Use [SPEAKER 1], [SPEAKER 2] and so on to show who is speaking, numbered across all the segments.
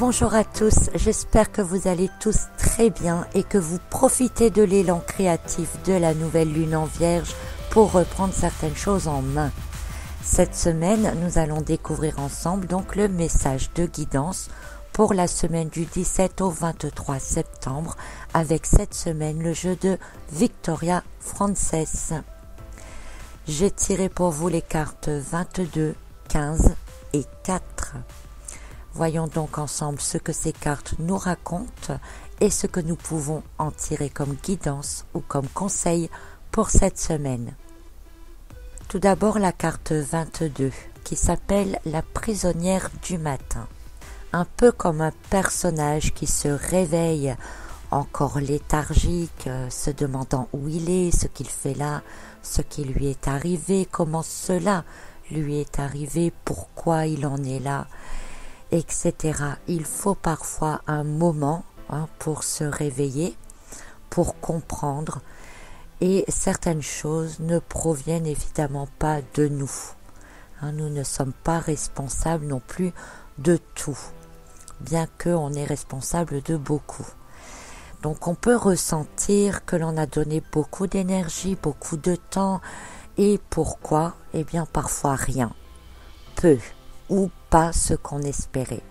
[SPEAKER 1] bonjour à tous, j'espère que vous allez tous très bien et que vous profitez de l'élan créatif de la nouvelle lune en Vierge pour reprendre certaines choses en main. Cette semaine, nous allons découvrir ensemble donc le message de guidance pour la semaine du 17 au 23 septembre avec cette semaine le jeu de Victoria Frances. J'ai tiré pour vous les cartes 22, 15 et 4. Voyons donc ensemble ce que ces cartes nous racontent et ce que nous pouvons en tirer comme guidance ou comme conseil pour cette semaine. Tout d'abord la carte 22 qui s'appelle la prisonnière du matin. Un peu comme un personnage qui se réveille encore léthargique, se demandant où il est, ce qu'il fait là, ce qui lui est arrivé, comment cela lui est arrivé, pourquoi il en est là, etc. Il faut parfois un moment pour se réveiller, pour comprendre, et certaines choses ne proviennent évidemment pas de nous. Nous ne sommes pas responsables non plus de tout, bien qu'on est responsable de beaucoup. Donc on peut ressentir que l'on a donné beaucoup d'énergie, beaucoup de temps, et pourquoi ? Eh bien parfois rien, peu ou pas ce qu'on espérait.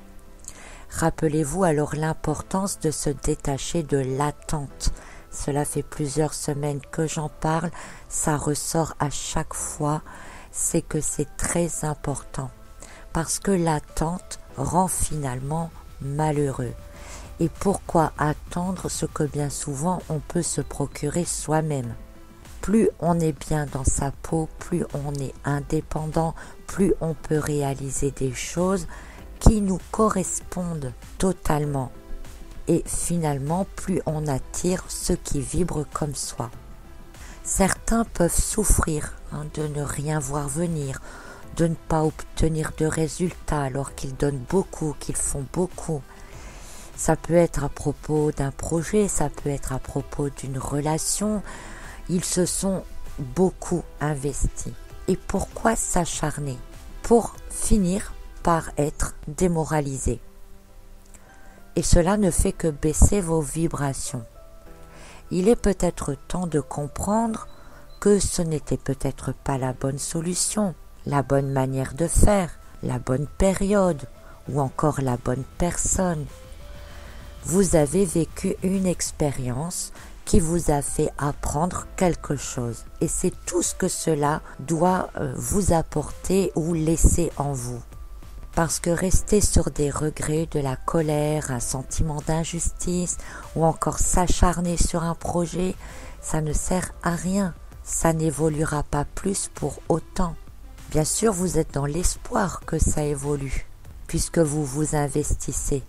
[SPEAKER 1] Rappelez-vous alors l'importance de se détacher de l'attente. Cela fait plusieurs semaines que j'en parle, ça ressort à chaque fois, c'est que c'est très important, parce que l'attente rend finalement malheureux. Et pourquoi attendre ce que bien souvent on peut se procurer soi-même ? Plus on est bien dans sa peau, plus on est indépendant, plus on peut réaliser des choses qui nous correspondent totalement. Et finalement, plus on attire ce qui vibre comme soi. Certains peuvent souffrir de ne rien voir venir, de ne pas obtenir de résultats alors qu'ils donnent beaucoup, qu'ils font beaucoup. Ça peut être à propos d'un projet, ça peut être à propos d'une relation. Ils se sont beaucoup investis. Et pourquoi s'acharner ? Pour finir par être démoralisés. Et cela ne fait que baisser vos vibrations. Il est peut-être temps de comprendre que ce n'était peut-être pas la bonne solution, la bonne manière de faire, la bonne période ou encore la bonne personne. Vous avez vécu une expérience qui vous a fait apprendre quelque chose. Et c'est tout ce que cela doit vous apporter ou laisser en vous. Parce que rester sur des regrets, de la colère, un sentiment d'injustice ou encore s'acharner sur un projet, ça ne sert à rien. Ça n'évoluera pas plus pour autant. Bien sûr, vous êtes dans l'espoir que ça évolue, puisque vous vous investissez.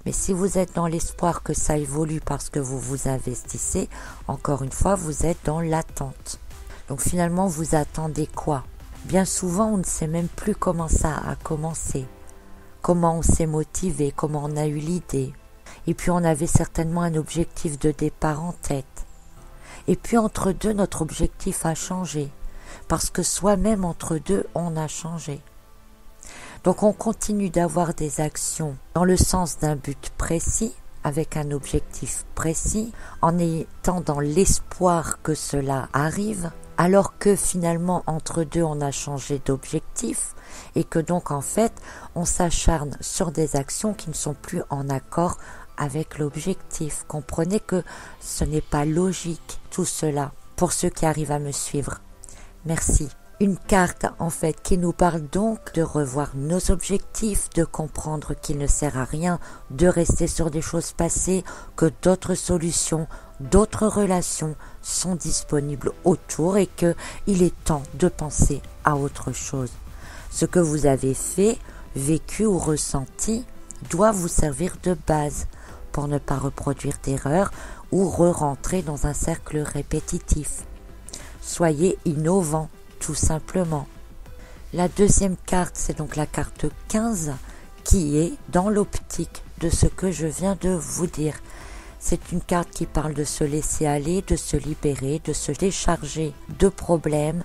[SPEAKER 1] Mais si vous êtes dans l'espoir que ça évolue parce que vous vous investissez, encore une fois, vous êtes dans l'attente. Donc finalement, vous attendez quoi ? Bien souvent, on ne sait même plus comment ça a commencé, comment on s'est motivé, comment on a eu l'idée. Et puis on avait certainement un objectif de départ en tête. Et puis entre deux, notre objectif a changé, parce que soi-même entre deux, on a changé. Donc on continue d'avoir des actions dans le sens d'un but précis, avec un objectif précis, en étant dans l'espoir que cela arrive, alors que finalement entre deux on a changé d'objectif et que donc en fait on s'acharne sur des actions qui ne sont plus en accord avec l'objectif. Comprenez que ce n'est pas logique tout cela pour ceux qui arrivent à me suivre. Merci. Une carte en fait qui nous parle donc de revoir nos objectifs, de comprendre qu'il ne sert à rien de rester sur des choses passées, que d'autres solutions, d'autres relations sont disponibles autour et qu'il est temps de penser à autre chose. Ce que vous avez fait, vécu ou ressenti doit vous servir de base pour ne pas reproduire d'erreurs ou re-rentrer dans un cercle répétitif. Soyez innovants. Tout simplement. La deuxième carte, c'est donc la carte 15 qui est dans l'optique de ce que je viens de vous dire. C'est une carte qui parle de se laisser aller, de se libérer, de se décharger de problèmes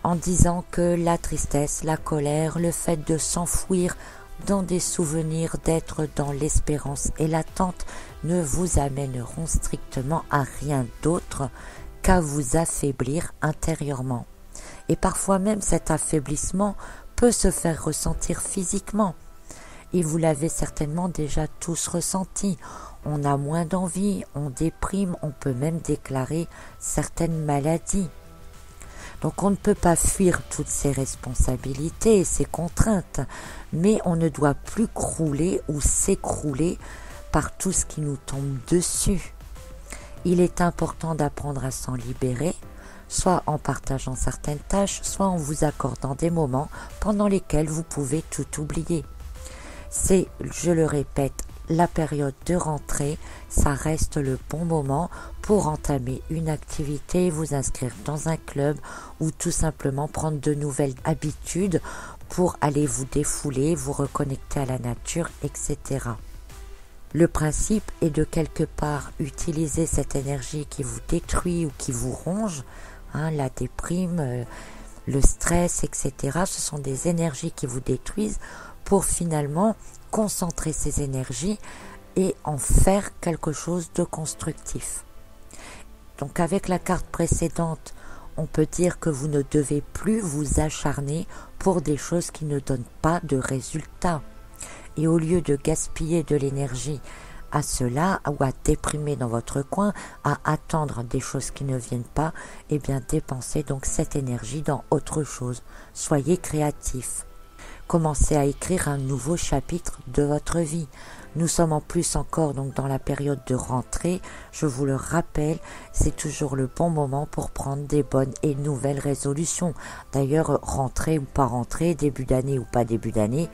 [SPEAKER 1] en disant que la tristesse, la colère, le fait de s'enfouir dans des souvenirs, d'être dans l'espérance et l'attente ne vous amèneront strictement à rien d'autre qu'à vous affaiblir intérieurement. Et parfois même cet affaiblissement peut se faire ressentir physiquement. Et vous l'avez certainement déjà tous ressenti. On a moins d'envie, on déprime, on peut même déclarer certaines maladies. Donc on ne peut pas fuir toutes ces responsabilités et ces contraintes, mais on ne doit plus crouler ou s'écrouler par tout ce qui nous tombe dessus. Il est important d'apprendre à s'en libérer, soit en partageant certaines tâches, soit en vous accordant des moments pendant lesquels vous pouvez tout oublier. C'est, je le répète, la période de rentrée, ça reste le bon moment pour entamer une activité, vous inscrire dans un club ou tout simplement prendre de nouvelles habitudes pour aller vous défouler, vous reconnecter à la nature, etc. Le principe est de quelque part utiliser cette énergie qui vous détruit ou qui vous ronge, la déprime, le stress, etc. Ce sont des énergies qui vous détruisent pour finalement concentrer ces énergies et en faire quelque chose de constructif. Donc avec la carte précédente, on peut dire que vous ne devez plus vous acharner pour des choses qui ne donnent pas de résultats. Et au lieu de gaspiller de l'énergie à cela ou à déprimer dans votre coin, à attendre des choses qui ne viennent pas, eh bien dépensez donc cette énergie dans autre chose. Soyez créatif. Commencez à écrire un nouveau chapitre de votre vie. Nous sommes en plus encore donc dans la période de rentrée. Je vous le rappelle, c'est toujours le bon moment pour prendre des bonnes et nouvelles résolutions. D'ailleurs, rentrée ou pas rentrée, début d'année ou pas début d'année,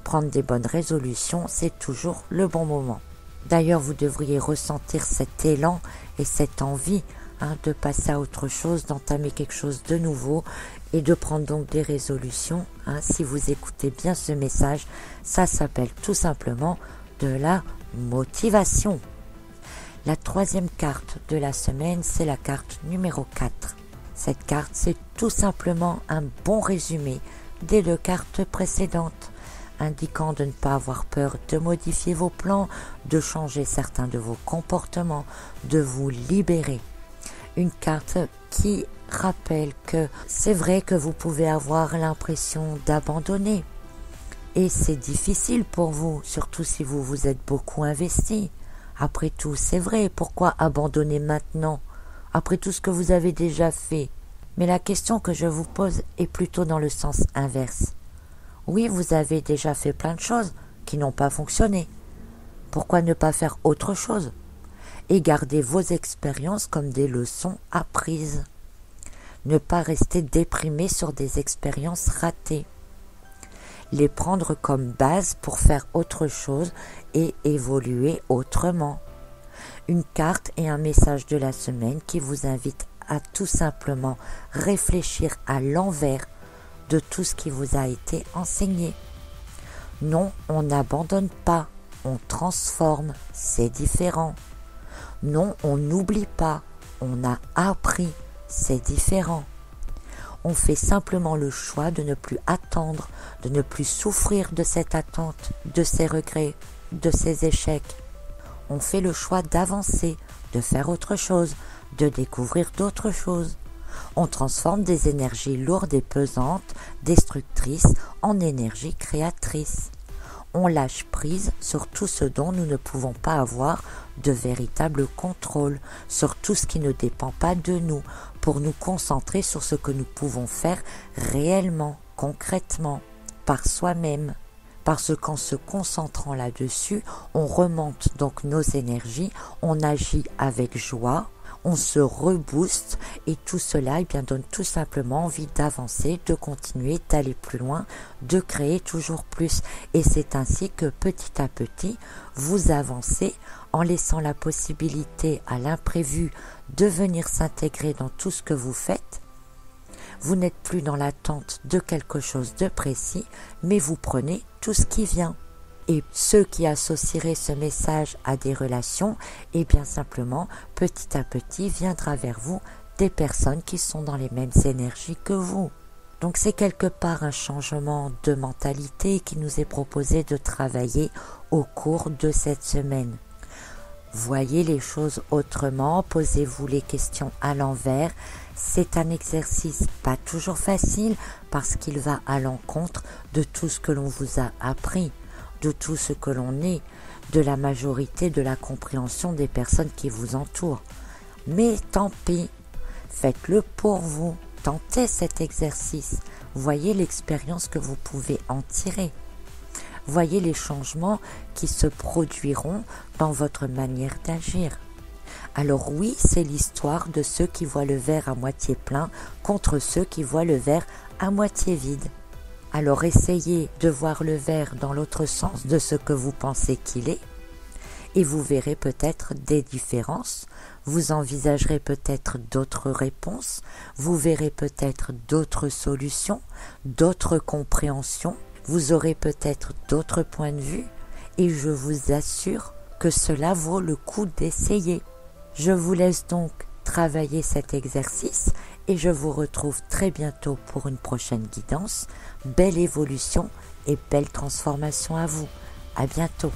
[SPEAKER 1] prendre des bonnes résolutions, c'est toujours le bon moment. D'ailleurs, vous devriez ressentir cet élan et cette envie de passer à autre chose, d'entamer quelque chose de nouveau et de prendre donc des résolutions. Si vous écoutez bien ce message, ça s'appelle tout simplement de la motivation. La troisième carte de la semaine, c'est la carte numéro 4. Cette carte, c'est tout simplement un bon résumé des deux cartes précédentes, indiquant de ne pas avoir peur de modifier vos plans, de changer certains de vos comportements, de vous libérer. Une carte qui rappelle que c'est vrai que vous pouvez avoir l'impression d'abandonner. Et c'est difficile pour vous, surtout si vous vous êtes beaucoup investi. Après tout, c'est vrai, pourquoi abandonner maintenant, après tout ce que vous avez déjà fait? Mais la question que je vous pose est plutôt dans le sens inverse. Oui, vous avez déjà fait plein de choses qui n'ont pas fonctionné. Pourquoi ne pas faire autre chose? Et garder vos expériences comme des leçons apprises. Ne pas rester déprimé sur des expériences ratées. Les prendre comme base pour faire autre chose et évoluer autrement. Une carte et un message de la semaine qui vous invite à tout simplement réfléchir à l'envers de tout ce qui vous a été enseigné. Non, on n'abandonne pas, on transforme, c'est différent. Non, on n'oublie pas, on a appris, c'est différent. On fait simplement le choix de ne plus attendre, de ne plus souffrir de cette attente, de ces regrets, de ces échecs. On fait le choix d'avancer, de faire autre chose, de découvrir d'autres choses. On transforme des énergies lourdes et pesantes, destructrices, en énergies créatrices. On lâche prise sur tout ce dont nous ne pouvons pas avoir de véritable contrôle, sur tout ce qui ne dépend pas de nous, pour nous concentrer sur ce que nous pouvons faire réellement, concrètement, par soi-même. Parce qu'en se concentrant là-dessus, on remonte donc nos énergies, on agit avec joie, on se rebooste et tout cela donne tout simplement envie d'avancer, de continuer, d'aller plus loin, de créer toujours plus. Et c'est ainsi que petit à petit, vous avancez en laissant la possibilité à l'imprévu de venir s'intégrer dans tout ce que vous faites. Vous n'êtes plus dans l'attente de quelque chose de précis, mais vous prenez tout ce qui vient. Et ceux qui associeraient ce message à des relations, bien simplement, petit à petit, viendra vers vous des personnes qui sont dans les mêmes énergies que vous. Donc c'est quelque part un changement de mentalité qui nous est proposé de travailler au cours de cette semaine. Voyez les choses autrement, posez-vous les questions à l'envers. C'est un exercice pas toujours facile parce qu'il va à l'encontre de tout ce que l'on vous a appris, de tout ce que l'on est, de la majorité de la compréhension des personnes qui vous entourent. Mais tant pis, faites-le pour vous, tentez cet exercice, voyez l'expérience que vous pouvez en tirer. Voyez les changements qui se produiront dans votre manière d'agir. Alors oui, c'est l'histoire de ceux qui voient le verre à moitié plein contre ceux qui voient le verre à moitié vide. Alors essayez de voir le verre dans l'autre sens de ce que vous pensez qu'il est et vous verrez peut-être des différences, vous envisagerez peut-être d'autres réponses, vous verrez peut-être d'autres solutions, d'autres compréhensions. Vous aurez peut-être d'autres points de vue et je vous assure que cela vaut le coup d'essayer. Je vous laisse donc travailler cet exercice et je vous retrouve très bientôt pour une prochaine guidance. Belle évolution et belle transformation à vous. À bientôt.